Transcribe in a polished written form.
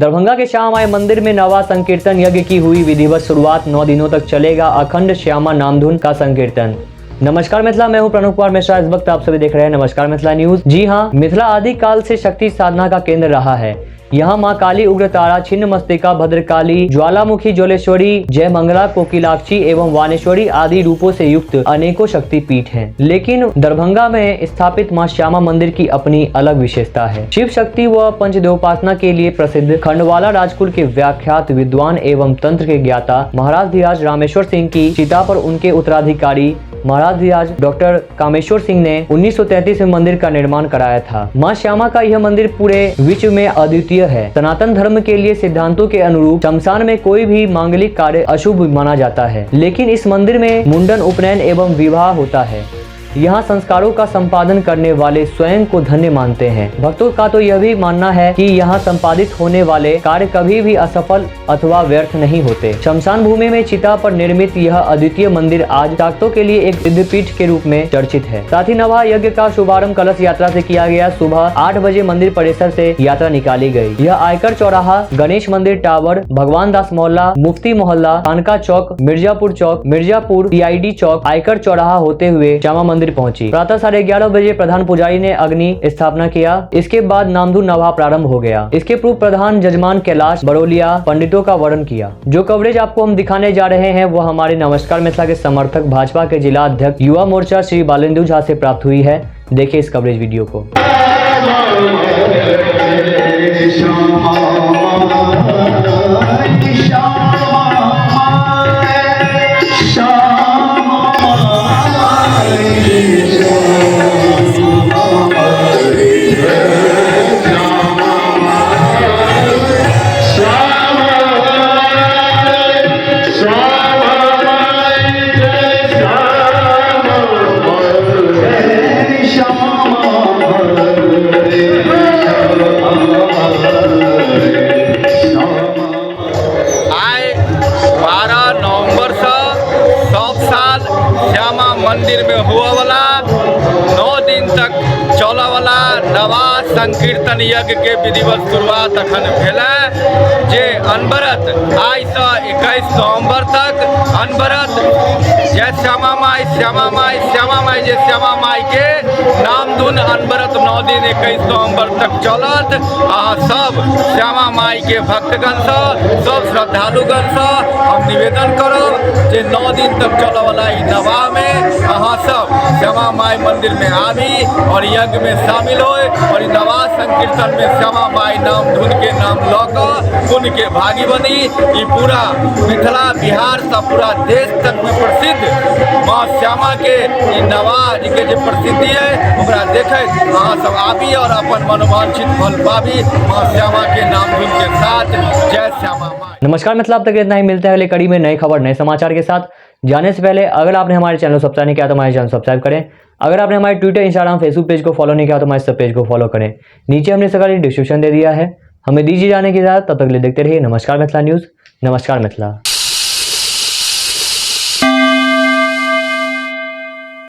दरभंगा के श्यामा माई मंदिर में नवा संकीर्तन यज्ञ की हुई विधिवत शुरुआत। 9 दिनों तक चलेगा अखंड श्यामा नामधुन का संकीर्तन। नमस्कार मिथिला, मैं हूं प्रणव कुमार मिश्रा। इस वक्त आप सभी देख रहे हैं नमस्कार मिथिला न्यूज। जी हां, मिथिला आदि काल से शक्ति साधना का केंद्र रहा है। यहाँ माँ काली, उग्र तारा, छिन्न मस्तिका, भद्रकाली, ज्वालामुखी, ज्वलेश्वरी, जय मंगला, कोकिलाक्षी एवं वानेश्वरी आदि रूपों से युक्त अनेकों शक्ति पीठ हैं। लेकिन दरभंगा में स्थापित माँ श्यामा मंदिर की अपनी अलग विशेषता है। शिव शक्ति व पंचदेवोपासना के लिए प्रसिद्ध खंडवाला राजकुल के व्याख्यात विद्वान एवं तंत्र के ज्ञाता महाराज धीराज रामेश्वर सिंह की चिता पर उनके उत्तराधिकारी महाराज धीराज डॉक्टर कामेश्वर सिंह ने 1933 में मंदिर का निर्माण कराया था। मां श्यामा का यह मंदिर पूरे विश्व में अद्वितीय है। सनातन धर्म के लिए सिद्धांतों के अनुरूप शमशान में कोई भी मांगलिक कार्य अशुभ माना जाता है, लेकिन इस मंदिर में मुंडन, उपनयन एवं विवाह होता है। यहाँ संस्कारों का संपादन करने वाले स्वयं को धन्य मानते हैं। भक्तों का तो यह भी मानना है कि यहाँ संपादित होने वाले कार्य कभी भी असफल अथवा व्यर्थ नहीं होते। शमशान भूमि में चिता पर निर्मित यह अद्वितीय मंदिर आज ताकतों के लिए एक सिद्धपीठ के रूप में चर्चित है। साथ ही नवा यज्ञ का शुभारंभ कलश यात्रा से किया गया। सुबह 8 बजे मंदिर परिसर से यात्रा निकाली गई। यह आयकर चौराहा, गणेश मंदिर टावर, भगवान दास मोहल्ला, मुफ्ती मोहल्ला, खानका चौक, मिर्जापुर चौक, मिर्जापुर CID चौक, आयकर चौराहा होते हुए श्यामा मंदिर पहुंची। प्रातः 11:30 बजे प्रधान पुजारी ने अग्नि स्थापना किया। इसके बाद नामधुन नवा प्रारंभ हो गया। इसके पूर्व प्रधान जजमान कैलाश बड़ोलिया पंडितों का वर्णन किया। जो कवरेज आपको हम दिखाने जा रहे हैं वो हमारे नमस्कार मिथिला के समर्थक भाजपा के जिला अध्यक्ष युवा मोर्चा श्री बालेंदु झा से प्राप्त हुई है। देखिए इस कवरेज वीडियो को। मंदिर में हुआ वाला 9 दिन तक चला वाला नवा संकीर्तन यज्ञ के विधिवत शुरुआत अखन भेलै। जे अनवरत आई से 21 नवंबर तक अनवरत जय श्यामा माई, श्यामा माई, श्यामा माई, जय श्यामा माई के नामधुन अनवरत 9 दिन 21 नवंबर तक चलत। अहाँ सब श्यामा माई के भक्तगण से, सब श्रद्धालुगण से हम निवेदन करब जे 9 दिन तक चले वाला ई नवा में अहाँ सब श्यामा माई मंदिर में आबी और यज्ञ में शामिल होए और नवा संकीर्तन में श्यामा माई नाम धुन के नाम लौकर पुण्य के भागी बनी। ये पूरा मिथिला, बिहार से पूरा देश तक में प्रसिद्ध माँ श्यामा के नवा के जो प्रसिद्धि है ओकरा देखैत अहाँ सब आबी और अपन मनोवांछित फल पाबी माँ श्यामा के नाम धुन के साथ। जय श्यामा माई। नमस्कार मिथिला, अब तक इतना ही। मिलते हैं अगले कड़ी में नई खबर, नए समाचार के साथ। जाने से पहले अगर आपने हमारे चैनल को सब्सक्राइब नहीं किया तो हमारे चैनल सब्सक्राइब करें। अगर आपने हमारे ट्विटर, इंस्टाग्राम, फेसबुक पेज को फॉलो नहीं किया तो हमारे सब पेज को फॉलो करें। नीचे हमने इसका डिस्क्रिप्शन दे दिया है। हमें दीजिए जाने की इजाजत, तब तक ले देखते रहिए नमस्कार मिथिला न्यूज़। नमस्कार मिथिला।